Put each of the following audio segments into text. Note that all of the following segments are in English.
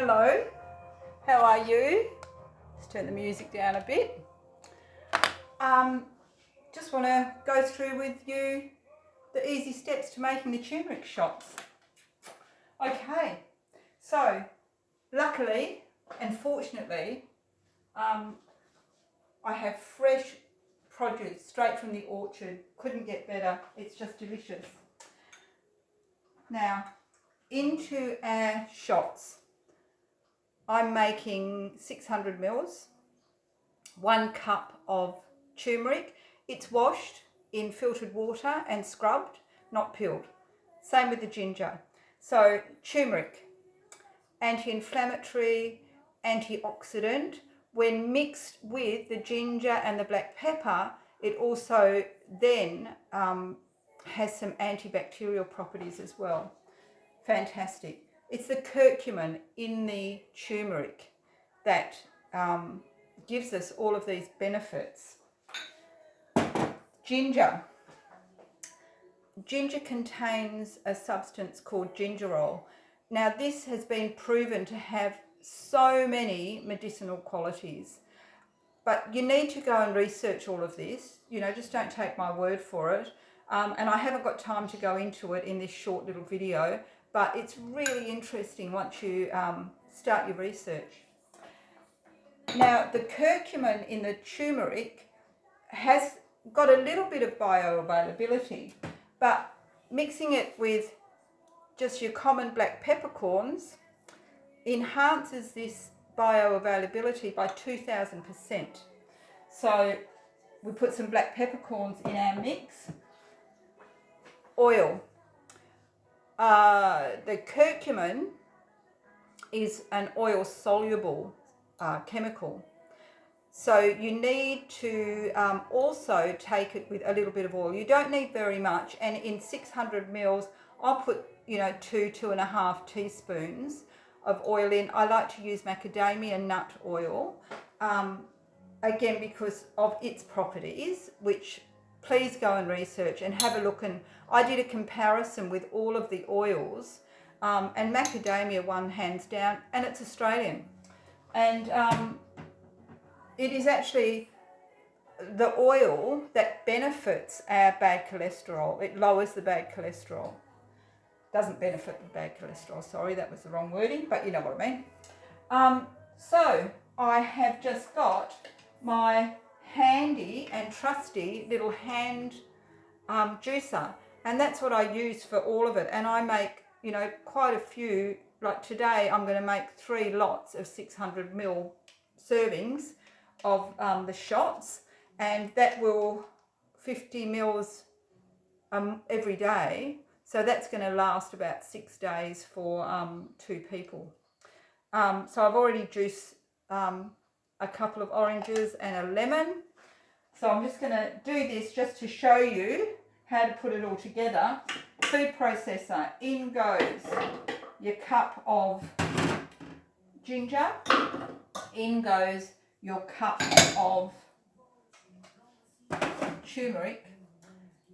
Hello, how are you? Let's turn the music down a bit. Just want to go through with you the easy steps to making the turmeric shots. Okay, so luckily and fortunately, I have fresh produce straight from the orchard. Couldn't get better. It's just delicious. Now, into our shots. I'm making 600 mils, 1 cup of turmeric. It's washed in filtered water and scrubbed, not peeled. Same with the ginger. So turmeric, anti-inflammatory, antioxidant. When mixed with the ginger and the black pepper, it also then has some antibacterial properties as well. Fantastic. It's the curcumin in the turmeric that gives us all of these benefits. Ginger. Ginger contains a substance called gingerol. Now, this has been proven to have so many medicinal qualities, but you need to go and research all of this. You know, just don't take my word for it. And I haven't got time to go into it in this short little video, but it's really interesting once you start your research. Now, the curcumin in the turmeric has got a little bit of bioavailability, but mixing it with just your common black peppercorns enhances this bioavailability by 2000%. So we put some black peppercorns in our mix. Oil. The curcumin is an oil-soluble chemical. So you need to also take it with a little bit of oil. You don't need very much, and in 600 mils, I'll put 2.5 teaspoons of oil in. I like to use macadamia nut oil, again because of its properties, which please go and research and have a look. And I did a comparison with all of the oils, and macadamia won hands down, and it's Australian. And it is actually the oil that benefits our bad cholesterol. It lowers the bad cholesterol. Doesn't benefit the bad cholesterol, sorry, that was the wrong wording, but you know what I mean. So I have just got my handy and trusty little hand juicer, and that's what I use for all of it. And I make quite a few. Like today I'm going to make 3 lots of 600 ml servings of the shots, and that will 50 mils every day, so that's going to last about 6 days for 2 people. So I've already juiced a couple of oranges and a lemon. So I'm just going to do this just to show you how to put it all together. Food processor, in goes your cup of ginger, in goes your cup of turmeric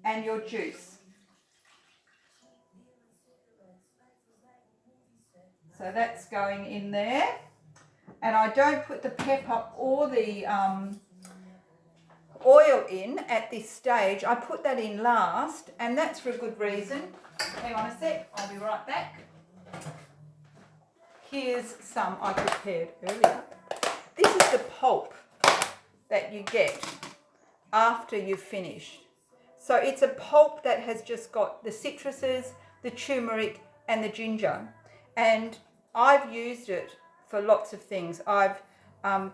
and your juice. So that's going in there. And I don't put the pepper or the oil in at this stage. I put that in last, and that's for a good reason. Hang on a sec, I'll be right back. Here's some I prepared earlier. This is the pulp that you get after you've finished. So it's a pulp that has just got the citruses, the turmeric and the ginger. And I've used it for lots of things. I've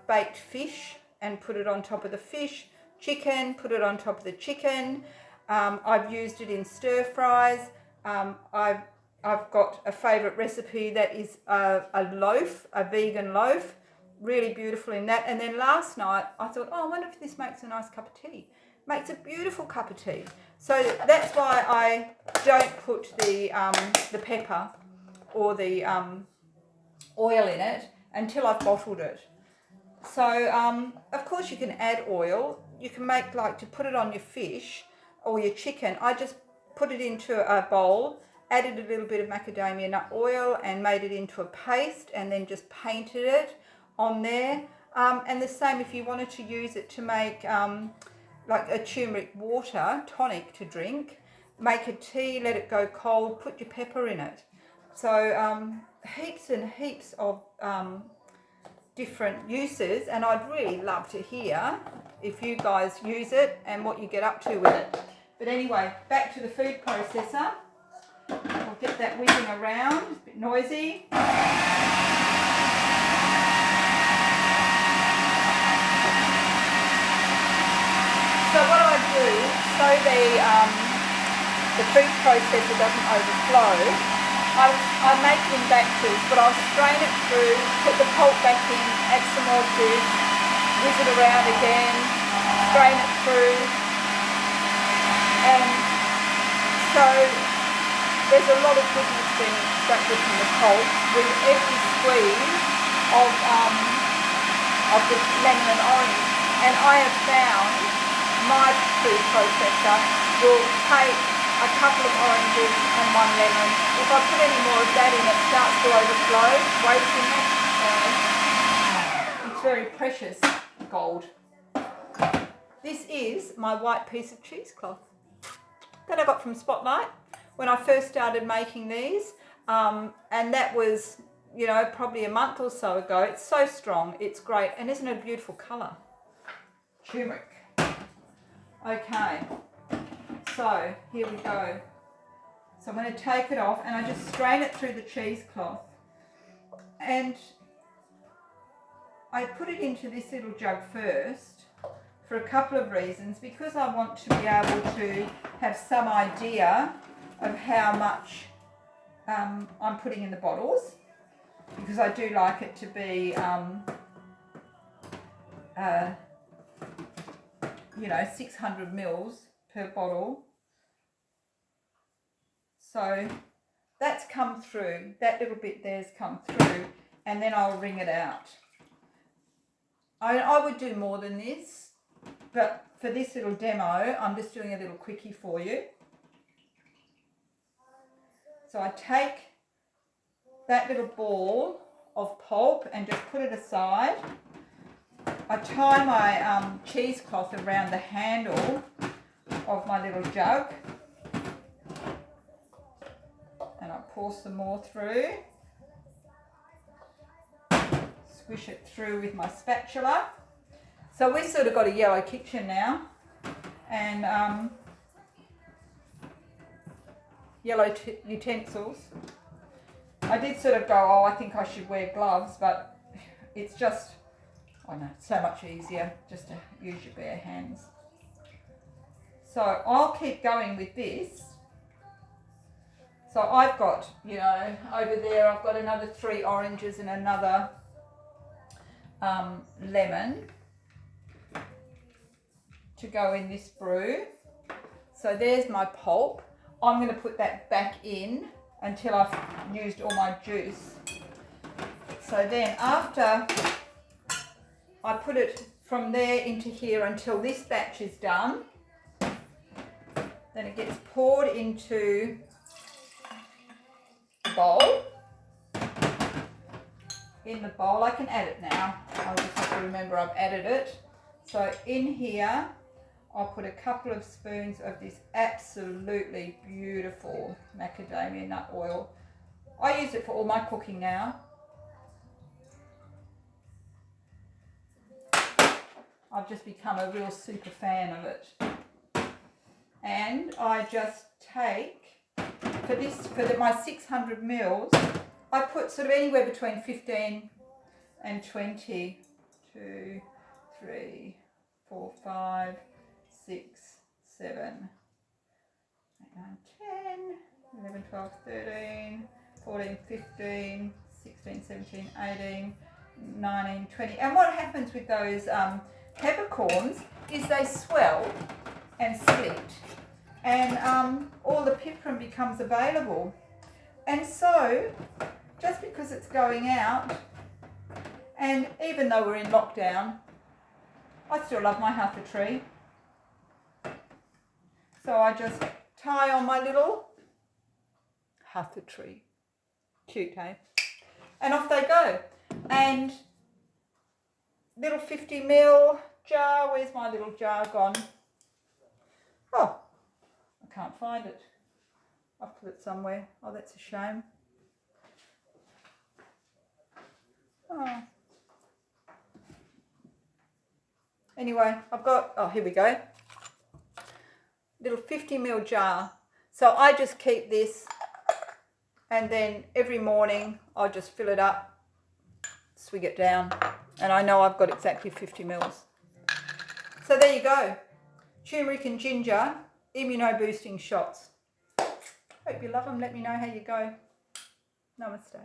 baked fish and put it on top of the fish, chicken, put it on top of the chicken. I've used it in stir fries. I've got a favourite recipe that is a loaf, a vegan loaf, really beautiful in that. And then last night I thought, I wonder if this makes a nice cup of tea. Makes a beautiful cup of tea. So that's why I don't put the pepper or the oil in it until I've bottled it. So of course you can add oil. You can make, like, to put it on your fish or your chicken. I just put it into a bowl added a little bit of macadamia nut oil and made it into a paste, and then just painted it on there. And the same if you wanted to use it to make like a turmeric water tonic to drink. Make a tea, let it go cold, put your pepper in it. So heaps and heaps of different uses, and I'd really love to hear if you guys use it and what you get up to with it. But anyway, back to the food processor. I'll get that whizzing around, it's a bit noisy. So what I do, so the food processor doesn't overflow, I make it in batches, but I'll strain it through, put the pulp back in, add some more juice, whiz it around again, strain it through, and so there's a lot of goodness being extracted from the pulp with every squeeze of the lemon and orange. And I have found my food processor will take a couple of oranges and one lemon. If I put any more of that in, it starts to overflow, wasting it. It's very precious gold. This is my white piece of cheesecloth that I got from Spotlight when I first started making these. And that was, you know, probably a month or so ago. It's so strong, it's great. And isn't it a beautiful colour? Turmeric. Okay. So here we go. So I'm going to take it off and I just strain it through the cheesecloth, and I put it into this little jug first for a couple of reasons, because I want to be able to have some idea of how much I'm putting in the bottles, because I do like it to be you know, 600 mils per bottle. So that's come through, that little bit there's come through, and then I'll wring it out. I would do more than this, but for this little demo, I'm just doing a little quickie for you. So I take that little ball of pulp and just put it aside. I tie my cheesecloth around the handle of my little jug, and I pour some more through. Squish it through with my spatula. So we've sort of got a yellow kitchen now, and yellow utensils. I did sort of go, oh, I think I should wear gloves, but it's just, I know, so much easier just to use your bare hands. So I'll keep going with this. So I've got, you know, over there I've got another 3 oranges and another lemon to go in this brew. So there's my pulp. I'm going to put that back in until I've used all my juice. So then after I put it from there into here until this batch is done, then it gets poured into the bowl. In the bowl, I can add it now. I'll just have to remember I've added it. So in here, I'll put a couple of spoons of this absolutely beautiful macadamia nut oil. I use it for all my cooking now. I've just become a real super fan of it. And I just take, for my 600 mils, I put sort of anywhere between 15 and 20, 2, 3, 4, 5, 6, 7, 8, 9, 10, 11, 12, 13, 14, 15, 16, 17, 18, 19, 20. And what happens with those peppercorns is they swell and split, and all the piperin becomes available. And so, just because it's going out, and even though we're in lockdown, I still love my Hatha Tree. So I just tie on my little Hatha Tree. Cute, hey? And off they go. And little 50ml jar. Where's my little jar gone? Oh, I can't find it. I've put it somewhere. Oh, that's a shame. Oh. Anyway, I've got, oh, here we go. Little 50ml jar. So I just keep this, and then every morning I'll just fill it up, swig it down, and I know I've got exactly 50 mils. So there you go. Turmeric and ginger immuno-boosting shots. Hope you love them. Let me know how you go. Namaste.